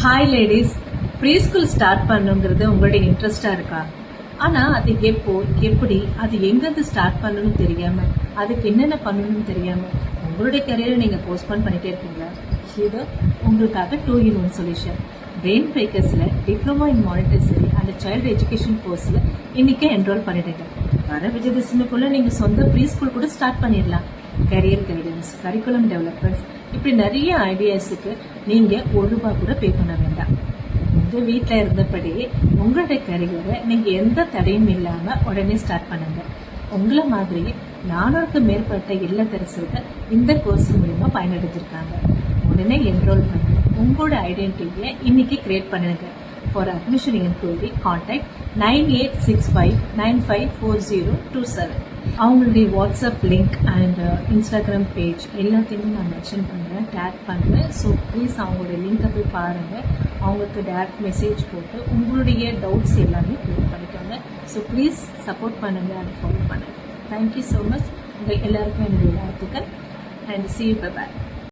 Hi ladies, pre school start பண்ணுங்கிறது உங்களுடைய இன்ட்ரெஸ்டா இருக்கா? ஆனா அது எப்போ, எப்படி, அது எங்கிருந்து ஸ்டார்ட் பண்ணணும்னு தெரியாம, அதுக்கு என்னென்ன பண்ணணும்னு தெரியாம உங்களுடைய கரியரை நீங்க போஸ்ட்போன் பண்ணிட்டே இருக்கீங்களா? இது உங்களுக்காக 2-in-1 சொல்யூஷன். பிரெயின் பிரேக்கர்ஸ்ல diploma in monetary and child education கோர்ஸ்ல இன்னைக்கே என்ரோல் பண்ணிடுங்க. வர விஜயதசமிக்குள்ள நீங்க சொந்த ப்ரீ ஸ்கூல் கூட ஸ்டார்ட் பண்ணிடலாம். கரியர் கைடன்ஸ், கரிக்குலம் டெவலப்மெண்ட்ஸ், இப்படி நிறைய ஐடியாஸுக்கு நீங்க ₹1 கூட பே பண்ண வேண்டாம். உங்க வீட்டில் இருந்தபடி உங்களுடைய கரியரை நீங்க எந்த தடையும் இல்லாம உடனே ஸ்டார்ட் பண்ணுங்க. உங்களை மாதிரி 400க்கும் மேற்பட்ட இல்லத்தரசர்கள் இந்த கோர்ஸ் மூலமா பயனடைஞ்சிருக்காங்க. உடனே என்ரோல் பண்ணி உங்களோட ஐடென்டிட்டியை இன்னைக்கு கிரியேட் பண்ணுங்க. For admission enquiry contact 9865954027. அவங்களுடைய WhatsApp link and Instagram page எல்லாத்தையுமே நான் மென்ஷன் பண்ணுறேன், டேக் பண்ணுறேன். ஸோ ப்ளீஸ் அவங்களுடைய லிங்கை போய் பாருங்கள். அவங்களுக்கு டேரக்ட் மெசேஜ் போட்டு உங்களுடைய டவுட்ஸ் எல்லாமே க்ளியர் பண்ணிக்கோங்க. ஸோ ப்ளீஸ் சப்போர்ட் பண்ணுங்கள் அண்ட் ஃபாலோ பண்ணுங்கள். Thank you so much. உங்கள் எல்லாருக்கும் என்னுடைய வாழ்த்துக்கள் and see you. Bye bye.